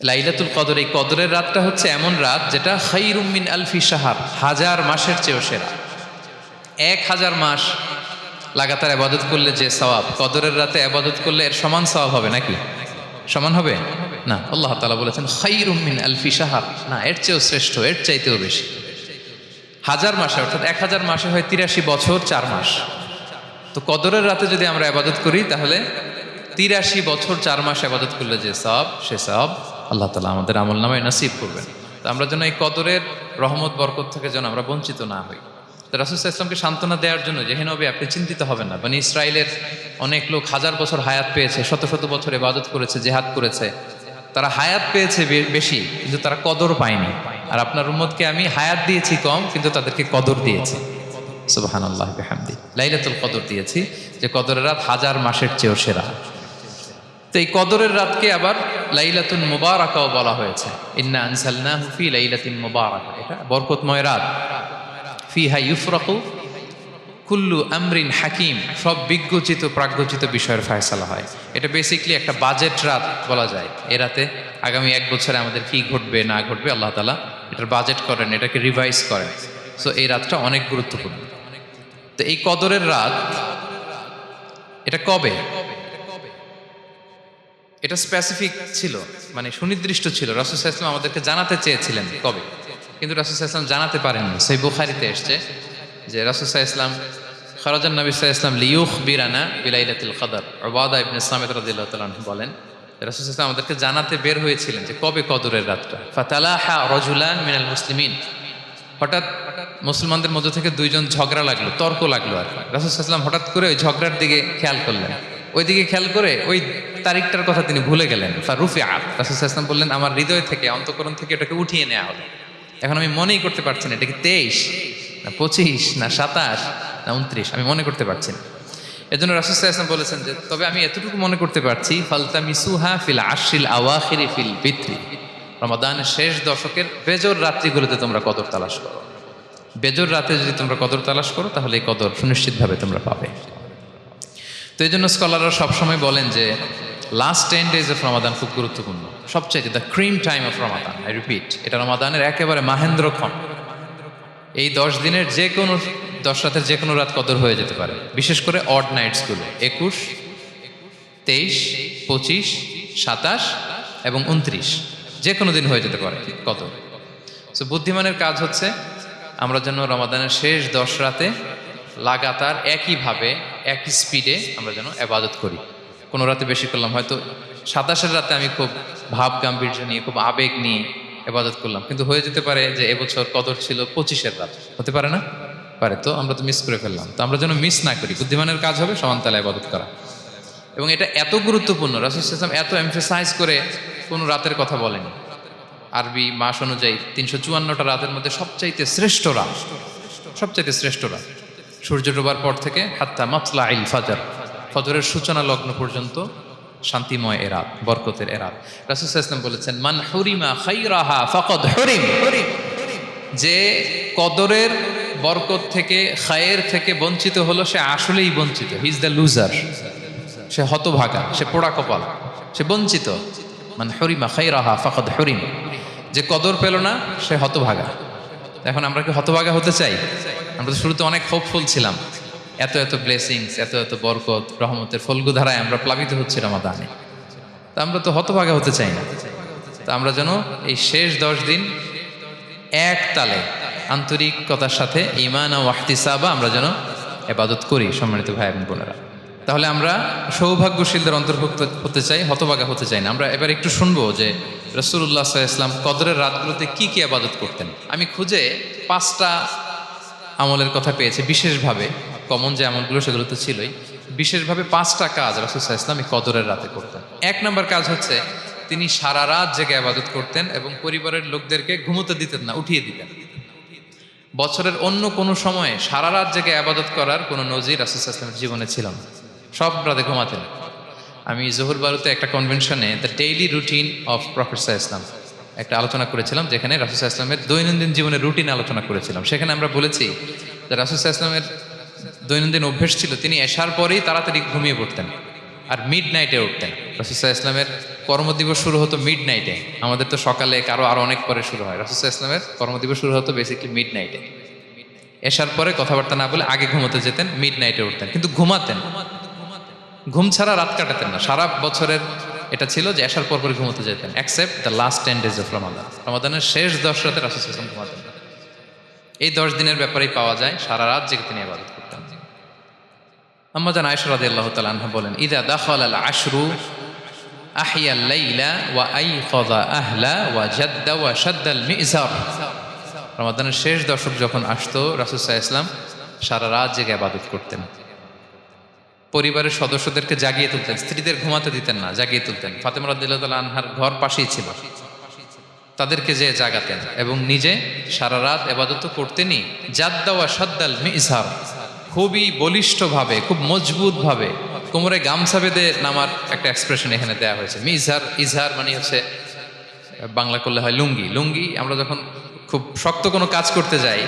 লাইলাতুল কদর, এই কদরের রাতটা হচ্ছে এমন রাত যেটা খায়রুম মিন আলফি শাহর, হাজার মাসের চেয়েও সেরা। 1000 মাস লাগাতার ইবাদত করলে যে সওয়াব, কদরের রাতে ইবাদত করলে এর সমান সওয়াব হবে নাকি? সমান হবে না। আল্লাহ তাআলা বলেছেন খায়রুম মিন আলফি শাহর, না, এর চেয়েও শ্রেষ্ঠ, এর চাইতেও বেশি। হাজার মাসে, অর্থাৎ 1000 মাসে হয় 83 বছর 4 মাস। তো কদরের রাতে যদি আমরা ইবাদত করি তাহলে 83 বছর 4 মাস ইবাদত করলে যে সওয়াব, সে সওয়াব আল্লাহ তাআলা আমাদের আমলনামায় নসিব করবেন। তো আমরা যেন এই কদরের রহমত বরকত থেকে যেন আমরা বঞ্চিত না হই। তো রাসূল সাল্লাল্লাহু আলাইহি ওয়াসাল্লামকে সান্ত্বনা দেওয়ার জন্য যে হে নবী আপনি চিন্তিত হবেন না, বনি ইসরাইলের অনেক লোক হাজার বছর হায়াত পেয়েছে, শত শত বছর ইবাদত করেছে, জিহাদ করেছে, তারা হায়াত পেয়েছে বেশি কিন্তু তারা কদর পায়নি। আর আপনার উম্মতকে আমি হায়াত দিয়েছি কম কিন্তু তাদেরকে কদর দিয়েছি। সুবহানাল্লাহ বিহামদি, লাইলাতুল কদর দিয়েছি, যে কদরের রাত হাজার মাসের চেয়েও সেরা। তো এই কদরের রাতকে আবার লাইলাতুন মুবারাকাও বলা হয়েছে। ইন্না আনসালনাহু ফি লাইলাতিন মুবারাকা, এটা বরকতময় রাত। ফিহা ইউফরাকু কুল্লু আমরিন হাকিম, সব বিজ্ঞচিত প্রাজ্ঞচিত বিষয়ের ফয়সালা হয়। এটা বেসিকলি একটা বাজেট রাত বলা যায়। এ রাতে আগামী 1 বছরে আমাদের কি ঘটবে না ঘটবে আল্লাহ তাআলা এটার বাজেট করেন, এটাকে রিভাইজ করেন। সো এই রাতটা অনেক গুরুত্বপূর্ণ। তো এই কদরের রাত এটা কবে, এটা স্পেসিফিক ছিল, মানে সুনির্দিষ্ট ছিল। রাসূল সাল্লাল্লাহু আলাইহি ওয়াসাল্লাম আমাদেরকে জানাতে চেয়েছিলেন কবে, কিন্তু রাসূল সাল্লাল্লাহু আলাইহি ওয়াসাল্লাম জানাতে পারেননি। সহিহ বুখারীতে এসেছে যে রাসূল সাল্লাল্লাহু আলাইহি ওয়াসাল্লাম খারাজান নবী সাল্লাল্লাহু আলাইহি ওয়াসাল্লাম লিয়ুখবিরানা বিলাইলাতিল কদর। উবাদা ইবনে সামিত রাদিয়াল্লাহু তাআলা আনহু বলেন রাসূল সাল্লাল্লাহু আলাইহি ওয়াসাল্লাম আমাদেরকে জানাতে বের হয়েছিলেন যে কবে কদরের রাতটা। ফাতালাহা রাজুলান মিনাল মুসলিমিন, হঠাৎ মুসলমানদের মধ্য থেকে 2 জন ঝগড়া লাগলো, তর্ক লাগলো। আর রাসূল সাল্লাল্লাহু আলাইহি ওয়াসাল্লাম হঠাৎ করে ওই ঝগড়ার দিকে খেয়াল করলেন, ওই দিকে খেয়াল করে ওই তারিখটার কথা তিনি ভুলে গেলেন। ফারুফিআ, রাসূল সাল্লাল্লাহু আলাইহি ওয়াসাল্লাম বললেন আমার হৃদয় থেকে, অন্তঃকরণ থেকে এটাকে উঠিয়ে নেওয়া হলো। এখন আমি মনেই করতে পারছি না এটা কি 23 না 25 না 27 না 29, আমি মনে করতে পারছি না। এজন্য রাসূল সাল্লাল্লাহু আলাইহি ওয়াসাল্লাম বলেছেন যে তবে আমি এতটুকু মনে করতে পারছি, ফালতামিসুহা ফিল আশরিল আওয়াখিরি ফিল বিত্রি, রমাদানের শেষ দশকের বেজর রাত্রিগুলোতে তোমরা কদর তালাশ করো। বেজর রাতে যদি তোমরা কদর তালাশ করো তাহলে এই কদর সুনিশ্চিতভাবে তোমরা পাবে। তো এই জন্য স্কলাররা সবসময় বলেন যে লাস্ট 10 days অফ রমাদান খুব গুরুত্বপূর্ণ, সবচাইতে the cream time of Ramadan. I repeat, এটা রমাদানের একেবারে মাহেন্দ্রক্ষণ। এই 10 দিনের যে কোনো 10 রাতের যে কোনো রাত কদর হয়ে যেতে পারে, বিশেষ করে অড নাইটসগুলো 21, 23, 25, 27 এবং 29, যে কোনো দিন হয়ে যেতে পারে কদর। সো বুদ্ধিমানের কাজ হচ্ছে আমরা যেন রমাদানের শেষ 10 রাতে লাগাতার একইভাবে একই স্পিডে আমরা যেন ইবাদত করি। কোনো রাতে বেশি করলাম, হয়তো 27-এর রাতে আমি খুব ভাব গাম্ভীর্য নিয়ে, খুব আবেগ নিয়ে ইবাদত করলাম, কিন্তু হয়ে যেতে পারে যে এবছর কদর ছিল 25-এর রাত, হতে পারে না? পারে। তো আমরা তো মিস করে ফেললাম। তো আমরা যেন মিস না করি, বুদ্ধিমানের কাজ হবে সমানতালে ইবাদত করা। এবং এটা এত গুরুত্বপূর্ণ, রাসূল সাল্লাল্লাহু আলাইহি ওয়াসাল্লাম এত এমফাসাইজ করে কোনো রাতের কথা বলেন। আরবি মাস অনুযায়ী 354টা রাতের মধ্যে সবচাইতে শ্রেষ্ঠ রাত, সবচাইতে শ্রেষ্ঠ রাত সূর্য ডোবার পর থেকে হাত্তা মাতলাইল ফাজর, ফজরের সূচনা লগ্ন পর্যন্ত শান্তিময় এ রাত, বরকতের এ রাত। রাসূল সাল্লাল্লাহু আলাইহি ওয়াসাল্লাম বলেছেন মান হুরিমা খায়রাহা ফাকাদ হুরিম, যে কদরের বরকত থেকে, খায়ের থেকে বঞ্চিত হলো সে আসলেই বঞ্চিত। হি ইজ দ্য লুজার, সে হতভাগা, সে পোড়া কপাল, সে বঞ্চিত। মান হুরিমা খায়রাহা ফাকাদ হুরিম, যে কদর পেল না সে হতভাগা। এখন আমরা কি হতভাগা হতে চাই? আমরা তো শুরুতে অনেক হোপফুল ছিলাম, এত এত ব্লেসিংস, এত এত বরকত, রহমতের ফলগুধারায় আমরা প্লাবিত হচ্ছি রমাদানে। তা আমরা তো হতভাগা হতে চাই না। তো আমরা যেন এই শেষ 10 দিন এক তালে আন্তরিকতার সাথে ঈমান ও ইহতিসাবা আমরা যেন ইবাদত করি, সম্মানিত ভাই এবং বোনেরা। তাহলে আমরা সৌভাগ্যশীলদের অন্তর্ভুক্ত হতে চাই, হতভাগা হতে চাই না। আমরা এবার একটু শুনবো যে রাসূলুল্লাহ সাল্লাল্লাহু আলাইহি ওয়াসাল্লাম কদরের রাতগুলোতে কি কি ইবাদত করতেন। আমি খুঁজে 5টা আমলের কথা পেয়েছি বিশেষভাবে, কমন যে আমলগুলো সেগুলো তো ছিলই, বিশেষভাবে 5টা কাজ রাসূল সাল্লাল্লাহু আলাইহি ওয়াসাল্লাম এই কদরের রাতে করতেন। 1 নম্বর কাজ হচ্ছে তিনি সারা রাত জেগে ইবাদত করতেন এবং পরিবারের লোকদেরকে ঘুমোতে দিতেন না, উঠিয়ে দিতেন। বছরের অন্য কোনো সময়ে সারা রাত জেগে ইবাদত করার কোনো নজির রাসূল সাল্লাল্লাহু আলাইহি ওয়াসাল্লামের জীবনে ছিল না, সব রাতে ঘুমাতেন। আমি জোহর বারুতে একটা কনভেনশনে the daily routine of prophet সাল্লাল্লাহু আলাইহি ওয়াসাল্লাম একটা আলোচনা করেছিলাম, যেখানে রাসূল সাল্লাল্লাহু আলাইহি ওয়াসাল্লামের দৈনন্দিন জীবনের রুটিন আলোচনা করেছিলাম। সেখানে আমরা বলেছি যে রাসূল সাল্লাল্লাহু আলাইহি ওয়াসাল্লামের দৈনন্দিন অভ্যেস ছিল তিনি এশার পরেই তাড়াতাড়ি ঘুমিয়ে পড়তেন। আর মিড নাইটে উঠতেন। রাসূল সাল্লাল্লাহু আলাইহি ওয়াসাল্লামের কর্মদিবস শুরু হতো মিড নাইটে, আমাদের তো সকালে আরো অনেক পরে শুরু হয়। রাসূল সাল্লাল্লাহু আলাইহি ওয়াসাল্লামের কর্মদিবস শুরু হতো বেসিক্যালি মিড নাইটে। এশার পরে কথাবার্তা না বলে আগে ঘুমোতে যেতেন, মিড নাইটে উঠতেন, কিন্তু ঘুমাতেন, ঘুম ছাড়া রাত কাটাতেন না। সারা বছরের এটা ছিল যে এশার পর পরে ঘুমোতে যেতেন, except the last 10 days of Ramadan. রমাদানের শেষ 10 রাতে রাসূল সাল্লাল্লাহু আলাইহি ওয়াসাল্লাম ঘুমাতেন না। এই 10 দিনের ব্যাপারেই পাওয়া যায় সারা রাত জেগে তিনি ইবাদত করতেন। আম্মা জান আয়েশা রাদিয়াল্লাহু তাআলা আনহা বলেন, ইযা দাখালাল আশরু আহিয়াল লাইলা ওয়া আইকাযা আহলা ওয়া জাদ্দা ওয়া শাদ্দাল মিজার। রমাদানের শেষ দশক যখন আসতো, রাসূল সাল্লাল্লাহু আলাইহি ওয়াসাল্লাম সারা রাত জেগে ইবাদত করতেন। পরিবারের সদস্যদেরকে জাগিয়ে তুলতেন, স্ত্রীদের ঘুমাতে দিতেন না, জাগিয়ে তুলতেন। ফাতেমা রাদিয়াল্লাহু তাআলা আনহার ঘর পাশেই ছিল, তাদেরকে যে জাগাতেন এবং নিজে সারা রাত ইবাদত করতেনই। জাদ্দা ওয়া শাদ্দাল মিজার, খুবই বলিষ্ঠভাবে, খুব মজবুতভাবে কোমরে গামছা বেঁধে নামার একটা এক্সপ্রেশন এখানে দেওয়া হয়েছে। মিজার, ইজহার মানে হচ্ছে বাংলা করলে হয় লুঙ্গি। লুঙ্গি আমরা যখন খুব শক্ত কোনো কাজ করতে যাই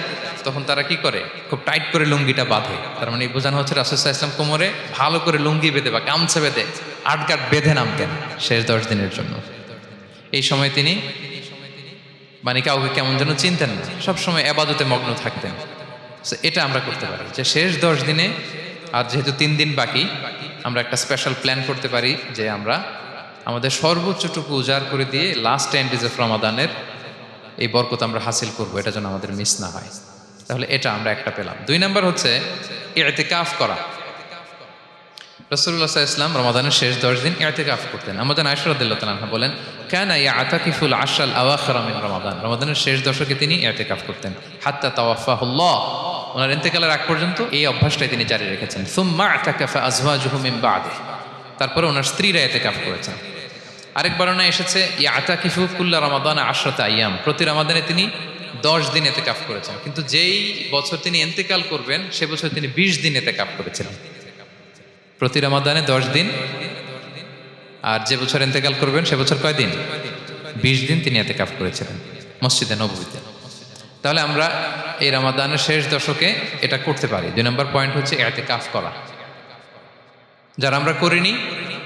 তখন তারা কি করে, খুব টাইট করে লুঙ্গিটা বাঁধে। তার মানে বোঝানো হচ্ছে রাসূল সাল্লাল্লাহু আলাইহি ওয়াসাল্লাম কোমরে ভালো করে লুঙ্গি বেঁধে বা গামছা বেঁধে আটগাট বেঁধে নামতেন শেষ 10 দিনের জন্য। এই সময় তিনি মানে কাউকে কেমন যেন চিনতেন না, সবসময় ইবাদতে মগ্ন থাকতেন। এটা আমরা করতে পারি যে শেষ 10 দিনে, আর যেহেতু 3 দিন বাকি, আমরা একটা স্পেশাল প্ল্যান করতে পারি যে আমরা আমাদের সর্বোচ্চটুকু উজাড় করে দিয়ে লাস্ট 10 days অফ রমাদানের এই বরকত আমরা হাসিল করব, এটা যেন আমাদের মিস না হয়। তাহলে এটা আমরা একটা পেলাম। 2 নাম্বার হচ্ছে ইতিকাফ করা। রাসূলুল্লাহ সাল্লাল্লাহু আলাইহি ওয়াসাল্লাম রমাদানের শেষ 10 দিন ইতিকাফ করতেন। আমাদের আয়েশা রাদিয়াল্লাহু তাআলা আনহা বলেন, কানা ইয়াতাকিফুল আশরাল আওয়াখির মিন রমাদান। রমাদানের শেষ দশকে তিনি ইতিকাফ করতেন। হাত্তা তাওয়াফাহুল্লাহ, ওনার ইন্তেকালের আগ পর্যন্ত এই অভ্যাসটাই তিনি জারি রেখেছেন। সুম্মা আতাকাফা আজওয়াজুহু মিন বা'দিহি, তারপরে ওনার স্ত্রীরা ইতিকাফ করেছেন। আরেক বর্ণনায় এসেছে ইয়াতাকিফু কুল্লা রমাদান 10 আইয়াম, প্রতি রমাদানে তিনি 10 দিন ইতিকাফ করেছেন। কিন্তু যেই বছর তিনি ইন্তেকাল করবেন সে বছর তিনি 20 দিন ইতিকাফ করেছিলেন। প্রতি রমাদানে 10 দিন, আর যে বছর ইন্তেকাল করবেন সে বছর কয় দিন? 20 দিন তিনি ইতিকাফ করেছিলেন মসজিদে নববীতে। তাহলে আমরা এই রমাদানের শেষ দশকে এটা করতে পারি। 2 নম্বর পয়েন্ট হচ্ছে ইতিকাফ করা। যারা আমরা করিনি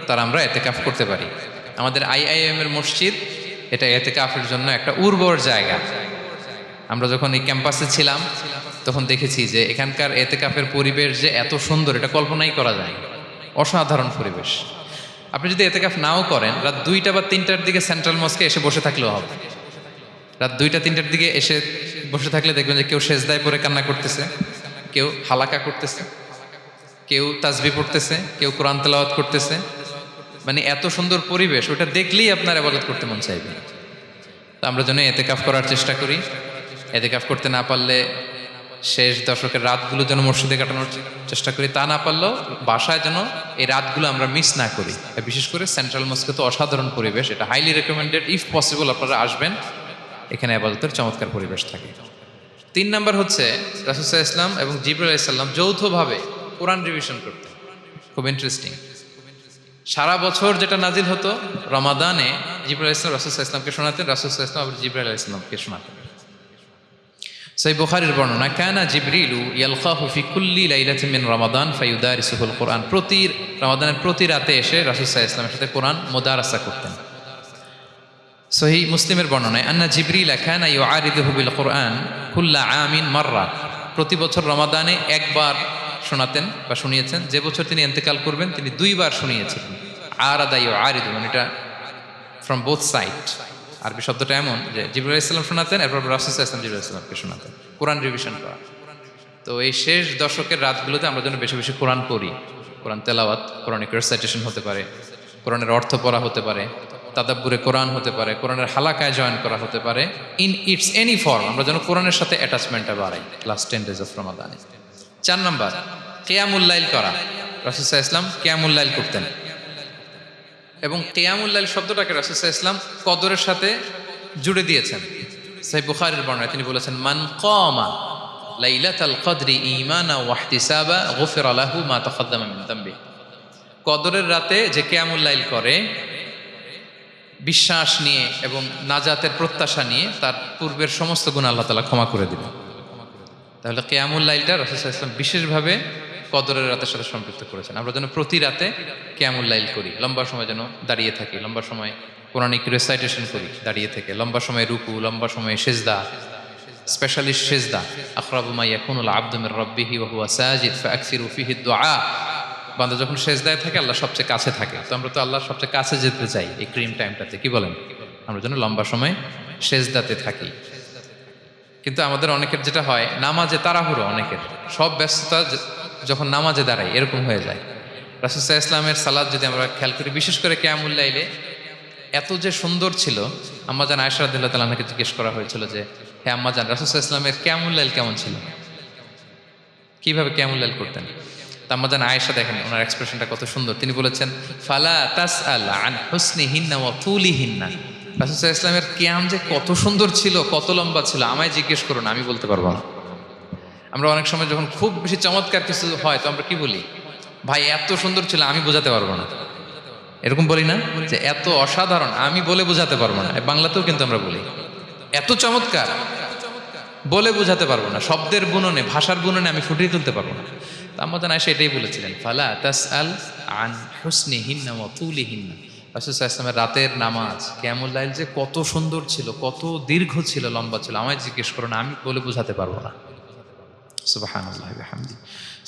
তারা আমরা ইতিকাফ করতে পারি। আমাদের আইআইএম এর মসজিদ এটা ইতিকাফের জন্য একটা উর্বর জায়গা। আমরা যখন এই ক্যাম্পাসে ছিলাম তখন দেখেছি যে এখানকার ইতিকাফের পরিবেশ যে এত সুন্দর, এটা কল্পনাই করা যায় না। অসাধারণ পরিবেশ। আপনি যদি ইতিকাফ নাও করেন, রাত 2টা বা 3টার দিকে সেন্ট্রাল মস্কে এসে বসে থাকলেও হবে। রাত 2টা 3টার দিকে এসে বসে থাকলে দেখবেন যে কেউ সেজদায় পড়ে কান্না করতেছে, কেউ হালাকা করতেছে, কেউ তাসবিহ পড়তেছে, কেউ কোরআন তেলাওয়াত করতেছে। মানে এত সুন্দর পরিবেশ, ওটা দেখলেই আপনার ইবাদত করতে মন চাইবে। তো আমরা যেন ইতিকাফ করার চেষ্টা করি। ইতিকাফ করতে না পারলে শেষ দশকের রাতগুলো যেন মসজিদে কাটানোর চেষ্টা করি, তা না পারলেও বাসায় যেন এই রাতগুলো আমরা মিস না করি। বিশেষ করে সেন্ট্রাল মস্কে তো অসাধারণ পরিবেশ, এটা হাইলি রেকমেন্ডেড। ইফ পসিবল আপনারা আসবেন, এখানে ইবাদতের চমৎকার পরিবেশ থাকে। 3 নাম্বার হচ্ছে রাসূল সাল্লাল্লাহু আলাইহি ওয়াসাল্লাম এবং জিবরাইল আলাইহিস সালাম যৌথভাবে কোরআন রিভিশন করতেন। খুব ইন্টারেস্টিং। সারা বছর যেটা নাজিল হতো, রমাদানে জিবরাইল আলাইহিস সালাম রাসূল সাল্লাল্লাহু আলাইহি ওয়াসাল্লামকে শোনাতেন, রাসূল সাল্লাল্লাহু আলাইহি ওয়াসাল্লাম আবার জিবরাইল আলাইহিস সালামকে শোনাতেন। সহিহ বুখারীর বর্ণনা, কানা জিবরিলু ইয়ালকাহু ফি কুল্লি লাইলাতিন মিন রমাদান ফায়ুদারিসুহুল কুরআন। প্রতি রমাদানের প্রতি রাতে এসে রাসূল সাল্লাল্লাহু আলাইহি ওয়াসাল্লামের সাথে কোরআন মুদারাসা করতেন। সহিহ মুসলিমের বর্ণনায়, আন্না জিবরিল কানা ইউআরিদুহু বিল কুরআন কুল্লা আমিন মাররা। প্রতি বছর রমাদানে একবার শোনাতেন বা শুনিয়েছেন। যে বছর তিনি ইন্তেকাল করবেন তিনি 2 বার শুনিয়েছিলেন। আরাদা ইউআরিদু, মানে এটা ফ্রম বোথ সাইড। আরবি শব্দটা এমন যে জিবরাইল আলাইহিস সালাম শোনাতেন, এরপর রাসূল সাল্লাল্লাহু আলাইহি ওয়াসাল্লাম জিবরাইল আলাইহিস সালামকে শোনাতেন। কোরআন রিভিশন করা। তো এই শেষ দশকের রাতগুলোতে আমরা যেন বেশি বেশি কোরআন পড়ি। কোরআন তেলাওয়াত, কোরআনিক রিসাইটেশন হতে পারে, কোরআনের অর্থ পড়া হতে পারে, তাদাব্বুরে কোরআন হতে পারে, কোরআনের হালাকায় জয়েন করা হতে পারে। ইন ইটস এনি ফর্ম আমরা যেন কোরআনের সাথে অ্যাটাচমেন্টটা বাড়াই লাস্ট 10 days অফ রমাদানে। 4 নাম্বার কিয়ামুল লাইল করা। রাসূল সাল্লাল্লাহু আলাইহি ওয়াসাল্লাম কিয়ামুল লাইল করতেন এবং কিয়ামুল লাইল শব্দটাকে রাসূল সাল্লাল্লাহু আলাইহি ওয়াসাল্লাম কদরের সাথে জুড়ে দিয়েছেন। সহিহ বুখারীর বর্ণনায় তিনি বলেছেন, মান কামা লাইলাতাল কদরি ঈমানা ওয়া ইহতিসাবা গুফিরা লাহু মা তাকাদ্দামা মিন যামবি। কদরের রাতে যে কিয়ামুল লাইল করে বিশ্বাস নিয়ে এবং নাজাতের প্রত্যাশা নিয়ে, তার পূর্বের সমস্ত গুনাহ আল্লাহ তাআলা ক্ষমা করে দিবেন। তাহলে কিয়ামুল লাইলটা রাসূল সাল্লাল্লাহু আলাইহি ওয়াসাল্লাম বিশেষভাবে কদরের রাতের সাথে সম্পৃক্ত করেছেন। আমরা যেন প্রতি রাতে কিয়ামুল লাইল করি, লম্বা সময় যেন দাঁড়িয়ে থাকি, লম্বা সময় কোরআনিক রেসাইটেশন করি দাঁড়িয়ে থেকে, লম্বা সময় রুকু, লম্বা সময় সেজদা, স্পেশালি সেজদা। আকরাবু মা ইয়াকুনুল আবদু মির রাব্বিহি ওয়া হুয়া সাজিদ ফাআকসিরু ফিহি দুআ। বান্দা যখন সেজদায় থাকে আল্লাহ সবচেয়ে কাছে থাকে, তো আমরা তো আল্লাহর সবচেয়ে কাছে যেতে চাই এই ক্রিম টাইমটাতে, কি বলেন? আমরা যেন লম্বা সময় সেজদাতে থাকি। কিন্তু আমাদের অনেকের যেটা হয়, নামাজে তাড়াহুড়ো, অনেকের সব ব্যস্ততা যখন নামাজে দাঁড়াই এরকম হয়ে যায়। রাসূল সাল্লাল্লাহু আলাইহি ওয়াসাল্লামের সালাত যদি আমরা খেয়াল করি, বিশেষ করে কিয়ামুল লাইলে এত যে সুন্দর ছিল, আম্মাজান আয়েশা রাদিয়াল্লাহু তাআলা আনহাকে জিজ্ঞেস করা হয়েছিল যে, হে আম্মাজান, রাসূল সাল্লাল্লাহু আলাইহি ওয়াসাল্লামের কিয়ামুল লাইল কেমন ছিল, কিভাবে কিয়ামুল লাইল করতেন? আম্মাজান আয়েশা দেখেন ওনার এক্সপ্রেশনটা কত সুন্দর। তিনি বলেছেন, ফালা তাসআল আন হুসনিহিন্না ওয়া তুলিহিন্না। রাসূল সাল্লাল্লাহু আলাইহি ওয়াসাল্লামের কিয়াম যে কত সুন্দর ছিল, কত লম্বা ছিল, আমায় জিজ্ঞেস করুন, আমি বলতে পারবো না। আমরা অনেক সময় যখন খুব বেশি চমৎকার কিছু হয় তো আমরা কি বলি, ভাই এত সুন্দর ছিল, আমি বোঝাতে পারবো না। এরকম বলি না যে এত অসাধারণ, আমি বলে বোঝাতে পারবো না। বাংলাতেও কিন্তু আমরা বলি এত চমৎকার, বলে বোঝাতে পারবো না, শব্দের বুননে, ভাষার বুননে আমি ফুটিয়ে তুলতে পারবো না। তো আম্মাজান আয়েশা এটাই বলেছিলেন, ফালা তাসআল আন হুসনিহিন্না ওয়া তুলিহিন্না। রাসূল সাল্লাল্লাহু আলাইহি ওয়াসাল্লামের রাতের নামাজ কিয়ামুল লাইল যে কত সুন্দর ছিল, কত দীর্ঘ ছিল, লম্বা ছিল, আমায় জিজ্ঞেস করো না, আমি বলে বোঝাতে পারবো না। সুবহানাল্লাহি ওয়া বিহামদিহি।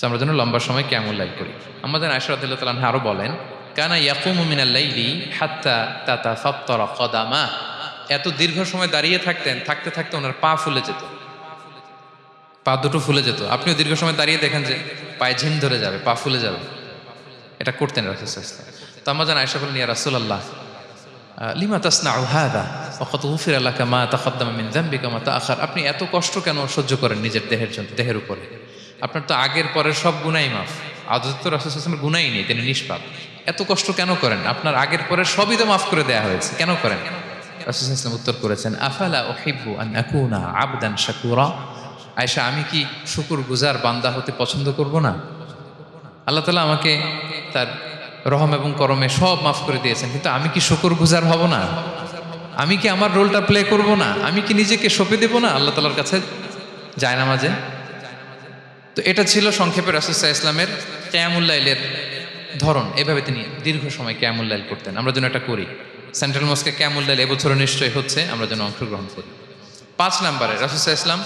আমরা যেন লম্বা সময় কিয়ামুল লাইল করি। আম্মাজান আয়েশা রাদিয়াল্লাহু তাআলা আনহা আরো বলেন, কানা ইয়াকুমু মিনাল লাইলি হাত্তা তাতাফাত্তারা কদামা। এত দীর্ঘ সময় দাঁড়িয়ে থাকতেন, থাকতে থাকতে ওনার পা ফুলে যেত, পা দুটো ফুলে যেত। আপনিও দীর্ঘ সময় দাঁড়িয়ে দেখেন যে পায়ে ঝিম ধরে যাবে, পা ফুলে যাবে, এটা করতেন রাসূল সাল্লাল্লাহু আলাইহি ওয়াসাল্লাম। তো আম্মাজান আয়েশা বলেন, ইয়া রাসূলুল্লাহ লিমা তাসনাউ হাযা ওয়া ক্বাদ গুফিরা লাকা মা তাকদ্দামা মিন যামবিকা মা তাআখার। আপনি এত কষ্ট কেন সহ্য করেন নিজের দেহের জন্য, দেহের উপরে? আপনার তো আগের পরের সব গুনাহ মাফ। আদতে তো রাসূল সাল্লাল্লাহু আলাইহি ওয়াসাল্লামের গুনাহই নেই, তিনি নিষ্পাপ। এত কষ্ট কেন করেন? আপনার আগের পরের সবই তো মাফ করে দেয়া হয়েছে, কেন করেন? রাসূল সাল্লাল্লাহু আলাইহি ওয়াসাল্লাম উত্তর করেছেন, আফালা উহিব্বু আন আকুনা আবদান শাকুরা। আয়েশা, আমি কি শুকরগুজার বান্দা হতে পছন্দ করব না? আল্লাহ তাআলা আমাকে তার রহম এবং করমে সব মাফ করে দিয়েছেন, কিন্তু আমি কি শুকরগুজার হব না? আমি কি আমার রোলটা প্লে করব না? আমি কি নিজেকে সঁপে দেব না আল্লাহ তাআলার কাছে জায়নামাজে? তো এটা ছিল সংক্ষেপে রাসূল সাল্লাল্লাহু আলাইহি ওয়াসাল্লামের কিয়ামুল লাইলের ধরন। এভাবে তিনি দীর্ঘ সময় কিয়ামুল লাইল করতেন। আমরা যেন এটা করি। সেন্ট্রাল মস্কে কিয়ামুল লাইল এবছরও নিশ্চয়ই হচ্ছে, আমরা যেন অংশগ্রহণ করি। 5 নম্বরে রাসূল সাল্লাল্লাহু আলাইহি ওয়াসাল্লাম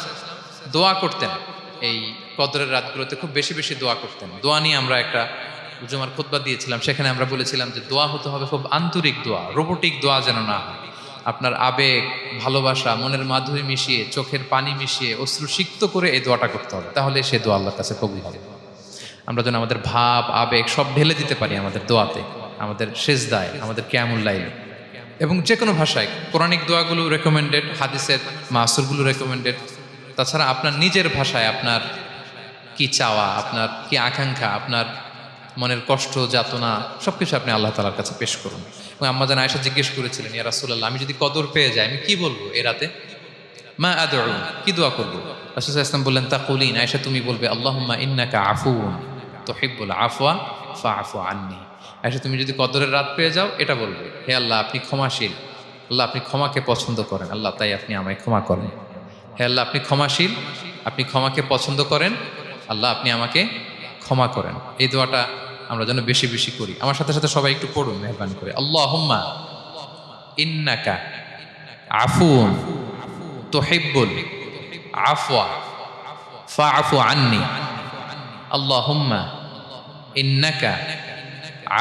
দোয়া করতেন। এই কদরের রাতগুলোতে খুব বেশি বেশি দোয়া করতেন। দোয়া নিয়ে আমরা একটা জুমার খুতবা দিয়েছিলাম, সেখানে আমরা বলেছিলাম যে দোয়া হতে হবে খুব আন্তরিক দোয়া, রোবোটিক দোয়া যেন না হয়। আপনার আবেগ, ভালোবাসা, মনের মাধুরী মিশিয়ে, চোখের পানি মিশিয়ে, অশ্রু সিক্ত করে এই দোয়াটা করতে হবে, তাহলে সে দোয়া আল্লাহর কাছে কবুল হবে। আমরা যেন আমাদের ভাব, আবেগ সব ঢেলে দিতে পারি আমাদের দোয়াতে, আমাদের সেজদায়, আমাদের কিয়ামুল লাইলে। এবং যে কোনো ভাষায় কোরআনিক দোয়াগুলো রেকমেন্ডেড, হাদিসের মাসুরগুলো রেকমেন্ডেড। তাছাড়া আপনার নিজের ভাষায় আপনার কি চাওয়া, আপনার কি আকাঙ্ক্ষা, আপনার মনের কষ্ট, যাতনা সবকিছু আপনি আল্লাহ তাআলার কাছে পেশ করুন। এবং আম্মাজান আয়েশা জিজ্ঞেস করেছিলেন, ইয়া রাসূলুল্লাহ, আমি যদি কদর পেয়ে যাই আমি কি বলবো এ রাতে? মা আদউ, কি দোয়া করবো? রাসূল সাল্লাল্লাহু আলাইহি ওয়াসাল্লাম বললেন, তাকুলিন, আয়েশা তুমি বলবে, আল্লাহুম্মা ইন্নাকা আফুউন তুহিব্বুল আফওয়া ফাআফু আন্নী। আয়েশা তুমি যদি কদরের রাত পেয়ে যাও এটা বলবে, হে আল্লাহ আপনি ক্ষমাশীল, আল্লাহ আপনি ক্ষমাকে পছন্দ করেন, আল্লাহ তাই আপনি আমায় ক্ষমা করেন। হে আল্লাহ আপনি ক্ষমাশীল, আপনি ক্ষমাকে পছন্দ করেন, আল্লাহ আপনি আমাকে ক্ষমা করেন। এই দোয়াটা আমরা যেন বেশি বেশি করি। আমার সাথে সাথে সবাই একটু পড়ুন মেহরবানি করে, আল্লাহুম্মা ইন্নাকা আফুউন তুহিব্বুল আফওয়া ফাআফু আন্নী। আল্লাহুম্মা ইন্নাকা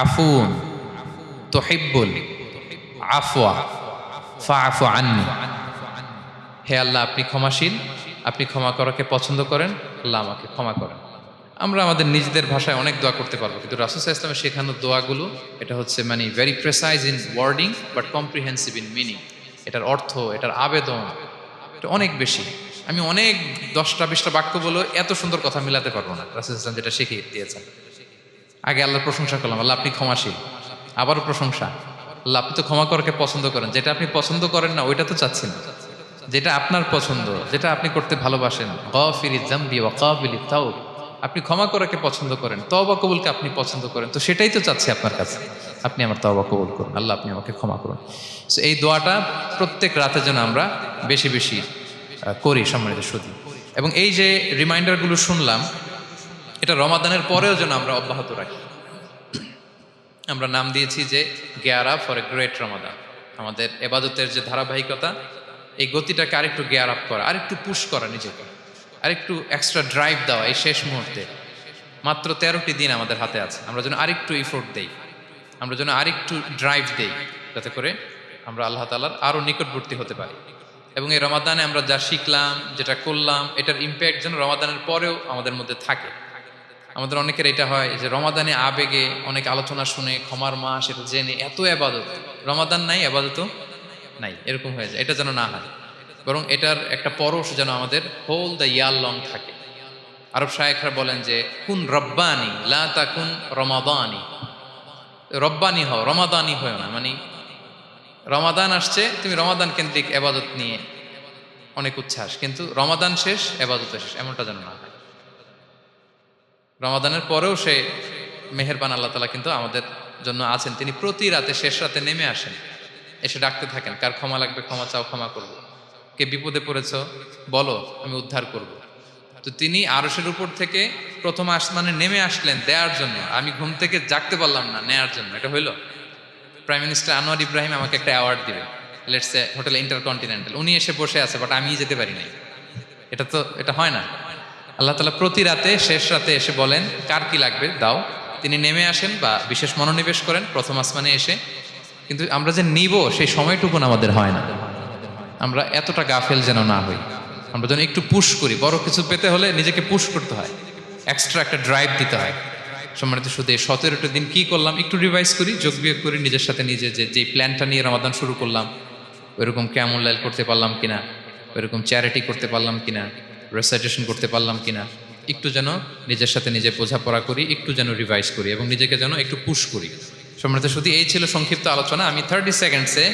আফুউন তুহিব্বুল আফওয়া ফাআফু আন্নী। হে আল্লাহ আপনি ক্ষমাশীল, আপনি ক্ষমা করাকে পছন্দ করেন, আল্লাহ আমাকে ক্ষমা করেন। আমরা আমাদের নিজেদের ভাষায় অনেক দোয়া করতে পারবো, কিন্তু রাসূল সাল্লাল্লাহু আলাইহি ওয়াসাল্লামের শেখানো দোয়াগুলো এটা হচ্ছে মানে very precise in wording but comprehensive in meaning. এটার অর্থ, এটার আবেদন এটা অনেক বেশি। আমি অনেক 10টা-20টা বাক্য বলে এত সুন্দর কথা মিলাতে পারবো না। রাসূল সাল্লাল্লাহু আলাইহি ওয়াসাল্লাম যেটা শিখিয়ে দিয়েছেন, আগে আল্লাহর প্রশংসা করলাম, আল্লাহ আপনি ক্ষমাশীল, আবারও প্রশংসা, আল্লাহ আপনি তো ক্ষমা করাকে পছন্দ করেন। যেটা আপনি পছন্দ করেন না ওইটা তো চাচ্ছি না, যেটা আপনার পছন্দ, যেটা আপনি করতে ভালোবাসেন, গাফিরিয যামবি ওয়া কাবিলিত তাওব, আপনি ক্ষমা করাকে পছন্দ করেন, তওবা কবুলকে আপনি পছন্দ করেন, তো সেটাই তো চাচ্ছি আপনার কাছে, আপনি আমার তওবা কবুল করুন, আল্লাহ আপনি আমাকে ক্ষমা করুন। সো এই দোয়াটা প্রত্যেক রাতে যেন আমরা বেশি বেশি করি সম্মানিত সুধী। এবং এই যে রিমাইন্ডারগুলো শুনলাম, এটা রমাদানের পরেও যেন আমরা অব্যাহত রাখি। আমরা নাম দিয়েছি যে gear up for a great Ramadan. আমাদের এবাদতের যে ধারাবাহিকতা, এই গতিটাকে আরেকটু গিয়ার আপ করা, আরেকটু পুশ করা নিজেকে, আরেকটু এক্সট্রা ড্রাইভ দেওয়া। এই শেষ মুহূর্তে মাত্র 13টি দিন আমাদের হাতে আছে, আমরা যেন আরেকটু ইফোর্ট দেই, আমরা যেন আরেকটু ড্রাইভ দেই, যাতে করে আমরা আল্লাহ তাআলার আরও নিকটবর্তী হতে পারি। এবং এই রমাদানে আমরা যা শিখলাম, যেটা করলাম, এটার ইম্প্যাক্ট যেন রমাদানের পরেও আমাদের মধ্যে থাকে। আমাদের অনেকের এটা হয় যে রমাদানে আবেগে অনেক আলোচনা শুনে, ক্ষমার মাস এটা জেনে এত আবাদত, রমাদান নাই আবাদতও নাই, এরকম হয়ে যায়। এটা যেন না হয়, বরং এটার একটা পরশ যেন আমাদের হোল দ্য ইয়ার লং থাকে। আরব শায়েখরা বলেন যে কুন রব্বানি লা তাকুন রমাদানি, রব্বানি হও, রমাদানি হয় না। মানে রমাদান আসছে, তুমি রমাদান কেন্দ্রিক আবাদত নিয়ে অনেক উচ্ছ্বাস, কিন্তু রমাদান শেষ আবাদত শেষ, এমনটা যেন না হয়। রমাদানের পরেও সে মেহেরবান আল্লাহ তাআলা কিন্তু আমাদের জন্য আছেন। তিনি প্রতি রাতে শেষ রাতে নেমে আসেন, এসে ডাকতে থাকেন, কার ক্ষমা লাগবে ক্ষমা চাও, ক্ষমা করব। কে বিপদে পড়েছ বলো, আমি উদ্ধার করব। তো তিনি আরশের উপর থেকে প্রথম আসমানে নেমে আসলেন দেওয়ার জন্য। আমি ঘুম থেকে জাগতে পারলাম না, নেয়ার জন্য। এটা হইল প্রাইম মিনিস্টার আনোয়ার ইব্রাহিম আমাকে একটা অ্যাওয়ার্ড দিবে, লেটস সে হোটেল ইন্টারকন্টিনেন্টাল, উনি এসে বসে আছে, বাট আমি যেতে পারি নাই। এটা হয় না। আল্লাহ তাআলা প্রতি রাতে শেষ রাতে এসে বলেন কার কি লাগবে দাও। তিনি নেমে আসেন বা বিশেষ মনোনিবেশ করেন প্রথম আসমানে এসে, কিন্তু আমরা যে নিব সেই সময়টুকুন আমাদের হয় না। আমরা এতটা গাফেল যেন না হই, আমরা যেন একটু পুশ করি। বড় কিছু পেতে হলে নিজেকে পুশ করতে হয়, এক্সট্রা একটা ড্রাইভ দিতে হয়। সম্মানিত শুধু এই 17টা দিন কি করলাম একটু রিভাইজ করি, যোগ বিয়োগ করি নিজের সাথে নিজে, যে প্ল্যানটা নিয়ে রমাদান শুরু করলাম ওইরকম কিয়ামুল লাইল করতে পারলাম কিনা, ওইরকম চ্যারিটি করতে পারলাম কিনা, রেসাইটেশন করতে পারলাম কিনা, একটু যেন নিজের সাথে নিজে বোঝাপড়া করি, একটু যেন রিভাইজ করি এবং নিজেকে যেন একটু পুশ করি। সম্মানিত শুধু এই ছিল সংক্ষিপ্ত আলোচনা। আমি 30 সেকেন্ডসে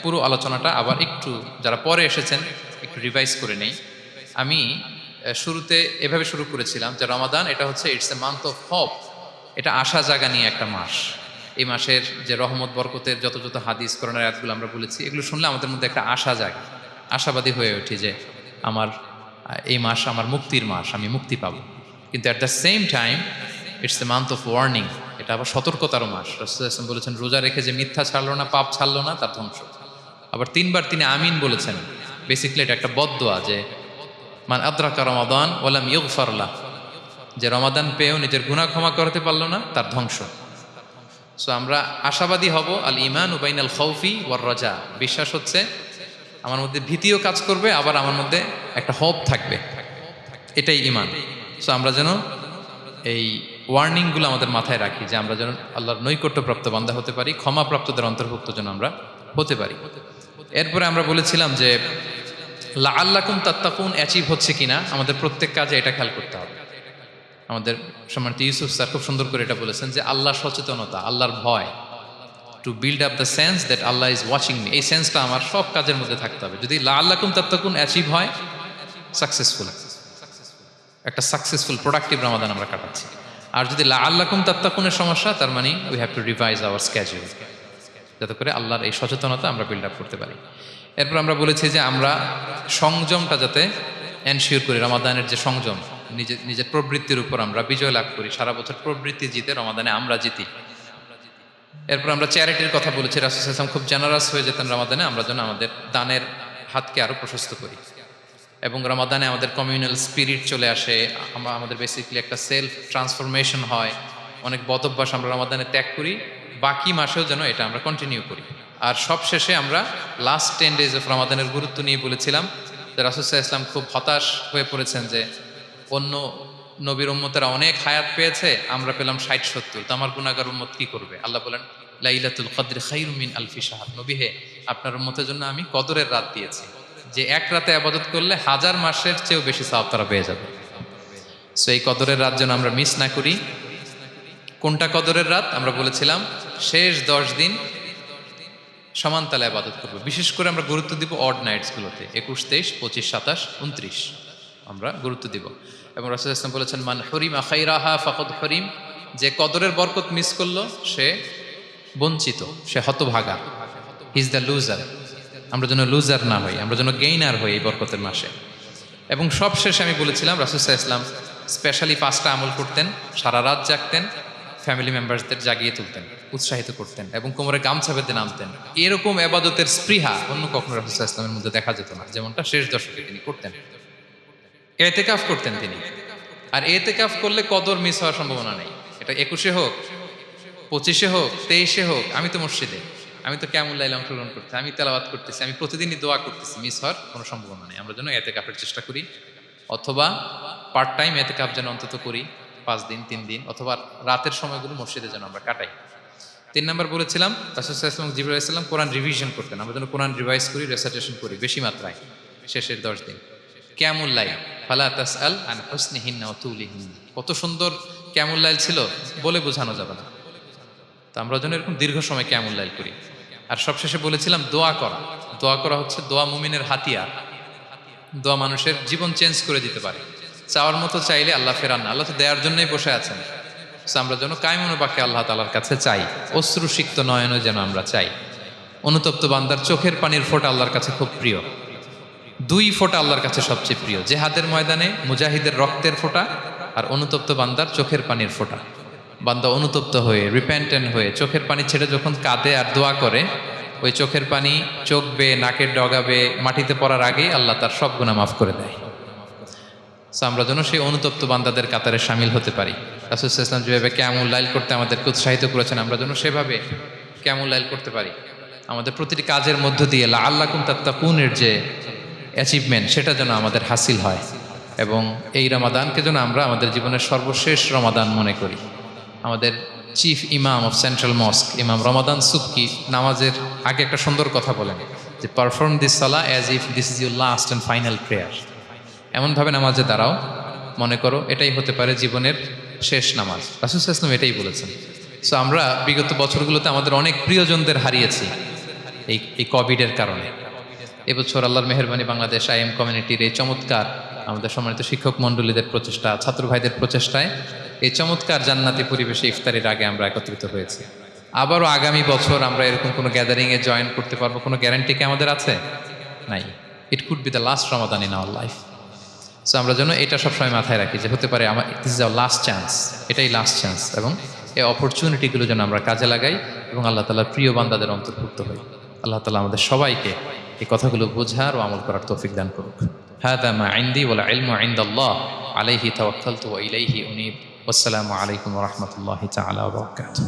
পুরো আলোচনাটা আবার একটু যারা পরে এসেছেন একটু রিভাইজ করে নেই। আমি শুরুতে এভাবে শুরু করেছিলাম যে রমাদান এটা হচ্ছে it's a month of hope, এটা আশা জাগা নিয়ে একটা মাস। এই মাসের যে রহমত বরকতের যত যত হাদিস কোরআনের আয়াতগুলো আমরা বলেছি, এগুলো শুনলে আমাদের মধ্যে একটা আশা জাগে, আশাবাদী হয়ে উঠি যে আমার এই মাস আমার মুক্তির মাস, আমি মুক্তি পাবো। কিন্তু at the same time it's a month of warning, এটা আবার সতর্কতারও মাস। রাসূলুল্লাহ সাল্লাল্লাহু আলাইহি ওয়াসাল্লাম বলেছেন রোজা রেখে যে মিথ্যা ছাড়লো না, পাপ ছাড়লো না, তার ধ্বংস। আবার 3বার তিনি আমিন বলেছেন। বেসিক্যালি এটা একটা বদদোয়া যে মান আদরাকা রমাদান ওয়ালাম ইগফার লাহ, যে রমাদান পেয়েও নিজের গুনাহ ক্ষমা করতে পারলো না, তার ধ্বংস। সো আমরা আশাবাদী হব। আল ঈমান বাইনাল খাউফি ওয়ার রাজা, বিশ্বাস হচ্ছে আমার মধ্যে ভীতিও কাজ করবে, আবার আমার মধ্যে একটা হোপ থাকবে, এটাই ঈমান। সো আমরা যেন এই ওয়ার্নিংগুলো আমাদের মাথায় রাখি, যে আমরা যেন আল্লাহর নৈকট্যপ্রাপ্ত বান্দা হতে পারি, ক্ষমাপ্রাপ্তদের অন্তর্ভুক্ত যেন আমরা হতে পারি। এরপরে আমরা বলেছিলাম যে লাআল্লাকুম তাত্তাকুন অ্যাচিভ হচ্ছে কিনা আমাদের প্রত্যেক কাজে এটা খেয়াল করতে হবে। আমাদের সম্মানিত ইউসুফ স্যার খুব সুন্দর করে এটা বলেছেন যে আল্লাহ সচেতনতা, আল্লাহর ভয়, to build up the sense that Allah is watching me, এই সেন্সটা আমার সব কাজের মধ্যে থাকতে হবে। যদি লাআল্লাকুম তাত্তাকুন অ্যাচিভ হয়, সাকসেসফুল, একটা সাকসেসফুল প্রোডাক্টিভ রমাদান আমরা কাটাচ্ছি। আর যদি লাআল্লাকুম তাত্তাকুনের সমস্যা, তার মানে we have to revise hour schedule, যাতে করে আল্লাহর এই সচেতনতা আমরা বিল্ড আপ করতে পারি। এরপর আমরা বলেছি যে আমরা সংযমটা যাতে এনশিওর করি, রমাদানের যে সংযম, নিজের প্রবৃত্তির উপর আমরা বিজয় লাভ করি। সারা বছর প্রবৃত্তি জিতে, রমাদানে আমরা জিতি। এরপর আমরা চ্যারিটির কথা বলেছি। রাসূল সাল্লাল্লাহু আলাইহি ওয়াসাল্লাম খুব জেনারাস হয়ে যেতেন রমাদানে, আমরা যেন আমাদের দানের হাতকে আরও প্রশস্ত করি এবং রমাদানে আমাদের কমিউনাল স্পিরিট চলে আসে, আমাদের বেসিক্যালি একটা সেলফ ট্রান্সফরমেশন হয়। অনেক বদ অভ্যাস আমরা রমাদানে ত্যাগ করি, বাকি মাসেও যেন এটা আমরা কন্টিনিউ করি। আর সবশেষে আমরা লাস্ট 10 days অফ রমাদানের গুরুত্ব নিয়ে বলেছিলাম যে রাসূল সাল্লাল্লাহু আলাইহি ওয়াসাল্লাম খুব হতাশ হয়ে পড়েছেন যে অন্য নবীর উম্মতেরা অনেক হায়াত পেয়েছে, আমরা পেলাম 60-70, তো আমার গুনাহগার উম্মত কি করবে? আল্লাহ বলেন লাইলাতুল কদর খায়রুম মিন আলফি শাহর, নবী হে আপনার উম্মতের জন্য আমি কদরের রাত দিয়েছি, যে এক রাতে ইবাদত করলে 1000 মাসের চেয়েও বেশি সওয়াব তারা পেয়ে যাবে। সো এই কদরের রাত যেন আমরা মিস না করি। কোনটা কদরের রাত? আমরা বলেছিলাম শেষ 10 দিন সমান তালে ইবাদত করব। বিশেষ করে আমরা গুরুত্ব দিব অড নাইটসগুলোতে, 21, 23, 25, 27, 29 আমরা গুরুত্ব দিব। এবং রাসূল সাল্লাল্লাহু আলাইহি ওয়াসাল্লাম বলেছেন মান হুরিমা খাইরাহা ফাকাদ হুরিম, যে কদরের বরকত মিস করলো সে বঞ্চিত, সে হতভাগা, হি ইজ দ্য লুজার। আমরা যেন লুজার না হই, আমরা যেন গেইনার হই এই বরকতের মাসে। এবং সবশেষে আমি বলেছিলাম রাসূল সাল্লাল্লাহু আলাইহি ওয়াসাল্লাম স্পেশালি 5টা আমল করতেন, সারা রাত জাগতেন, ফ্যামিলি মেম্বারসদের জাগিয়ে তুলতেন, উৎসাহিত করতেন এবং কোমরে গামছা বেঁধে নামতেন। এরকম এবাদতের স্পৃহা অন্য কখনো রাসূল সাল্লাল্লাহু আলাইহি ওয়াসাল্লামের মধ্যে দেখা যেত না, যেমনটা শেষ দশকে তিনি করতেন। এতেকাফ করতেন তিনি। আর এতেকাফ করলে কদর মিস হওয়ার সম্ভাবনা নেই। এটা 21-এ হোক, 25-এ হোক, 23-এ হোক, আমি তো মসজিদে, আমি তো কিয়ামুল লাইলে অংশগ্রহণ করতেছি, আমি তেলাওয়াত করতেছি, আমি প্রতিদিনই দোয়া করতেছি, মিস হওয়ার কোনো সম্ভাবনা নেই। আমরা যেন এতেকাফের চেষ্টা করি, অথবা পার্ট টাইম এতেকাফ যেন অন্তত করি, 5 দিন 3 দিন, অথবা রাতের সময়গুলো মসজিদে যেন আমরা কাটাই। 3 নাম্বার বলেছিলাম, রাসূল সাল্লাল্লাহু আলাইহি ওয়াসাল্লাম জিবরাইল আলাইহিস সালাম কোরআন রিভিশন করতেন। আমরা যেন কোরআন রিভাইজ করি, রেসাইটেশন করি বেশি মাত্রায় শেষের 10 দিন। কিয়ামুল লাইল, ফালা তাসআল আন হুসনিহিন্না ওয়া তুলিহিন্না, কত সুন্দর কিয়ামুল লাইল ছিল, বলে বোঝানো যাবে না। তো আমরা যেন এরকম দীর্ঘ সময় কিয়ামুল লাইল করি। আর সবশেষে বলেছিলাম দোয়া করা। দোয়া করা হচ্ছে দোয়া মুমিনের হাতিয়ার। দোয়া মানুষের জীবন চেঞ্জ করে দিতে পারে। চাওয়ার মতো চাইলে আল্লাহ ফেরান না, আল্লাহ তো দেওয়ার জন্যই বসে আছেন। আমরা যেন কায়মনোবাক্যে আল্লাহ তাআলার কাছে চাই, অশ্রুসিক্ত নয়নে যেন আমরা চাই। অনুতপ্ত বান্দার চোখের পানির ফোঁটা আল্লাহর কাছে খুব প্রিয়। 2 ফোঁটা আল্লাহর কাছে সবচেয়ে প্রিয়, জেহাদের ময়দানে মুজাহিদের রক্তের ফোঁটা আর অনুতপ্ত বান্দার চোখের পানির ফোঁটা। বান্দা অনুতপ্ত হয়ে, রিপেন্টেন্ট হয়ে চোখের পানি ছেড়ে যখন কাঁদে আর দোয়া করে, ওই চোখের পানি চোখ বেয়ে, নাকের ডগা বেয়ে মাটিতে পড়ার আগেই আল্লাহ তার সব গুনাহ মাফ করে দেয়। সো আমরা যেন সেই অনুতপ্ত বান্দাদের কাতারে শামিল হতে পারি। রাসূল সাল্লাল্লাহু আলাইহি ওয়াসাল্লাম যেভাবে কিয়ামুল লাইল করতে আমাদেরকে উৎসাহিত করেছেন, আমরা যেন সেভাবে কিয়ামুল লাইল করতে পারি। আমাদের প্রতিটি কাজের মধ্য দিয়ে লাআল্লাকুম তাত্তাকুনের যে অ্যাচিভমেন্ট, সেটা যেন আমাদের হাসিল হয়। এবং এই রমাদানকে যেন আমরা আমাদের জীবনের সর্বশেষ রমাদান মনে করি। আমাদের চিফ ইমাম অফ সেন্ট্রাল মস্ক, ইমাম রমাদান সুবকি, নামাজের আগে একটা সুন্দর কথা বলেন যে perform this Salah as if this is your last and final prayer. এমনভাবে নামাজে দাঁড়াও, মনে করো এটাই হতে পারে জীবনের শেষ নামাজ। রাসূল সাল্লাল্লাহু আলাইহি ওয়াসাল্লাম এটাই বলেছেন। সো আমরা বিগত বছরগুলোতে আমাদের অনেক প্রিয়জনদের হারিয়েছি এই কোভিডের কারণে। এবছর আল্লাহর মেহেরবানি বাংলাদেশ আইএম কমিউনিটির এই চমৎকার, আমাদের সম্মানিত শিক্ষক মণ্ডলীদের প্রচেষ্টা, ছাত্র ভাইদের প্রচেষ্টায় এই চমৎকার জান্নাতি পরিবেশে ইফতারির আগে আমরা একত্রিত হয়েছি। আবারও আগামী বছর আমরা এরকম কোনো গ্যাদারিংয়ে জয়েন করতে পারবো, কোনো গ্যারান্টি কি আমাদের আছে? নাই। It could be the last Ramadan in our life. So আমরা যেন এটা সবসময় মাথায় রাখি যে হতে পারে আমার this is our last chance, এটাই লাস্ট চান্স, এবং এই অপরচুনিটিগুলো যেন আমরা কাজে লাগাই এবং আল্লাহ তাআলার প্রিয় বান্দাদের অন্তর্ভুক্ত হই। আল্লাহ তাআলা আমাদের সবাইকে এই কথাগুলো বোঝার ও আমল করার তৌফিক দান করুক। হাদা মা ইনদি ওয়াল ইলমু ইনদাল্লাহ আলাইহি তাওয়াক্কালতু ওয়া ইলাইহি উনীব। ওয়াসসালামু আলাইকুম ওয়া রাহমাতুল্লাহি তাআলা ওয়া বারাকাতুহু।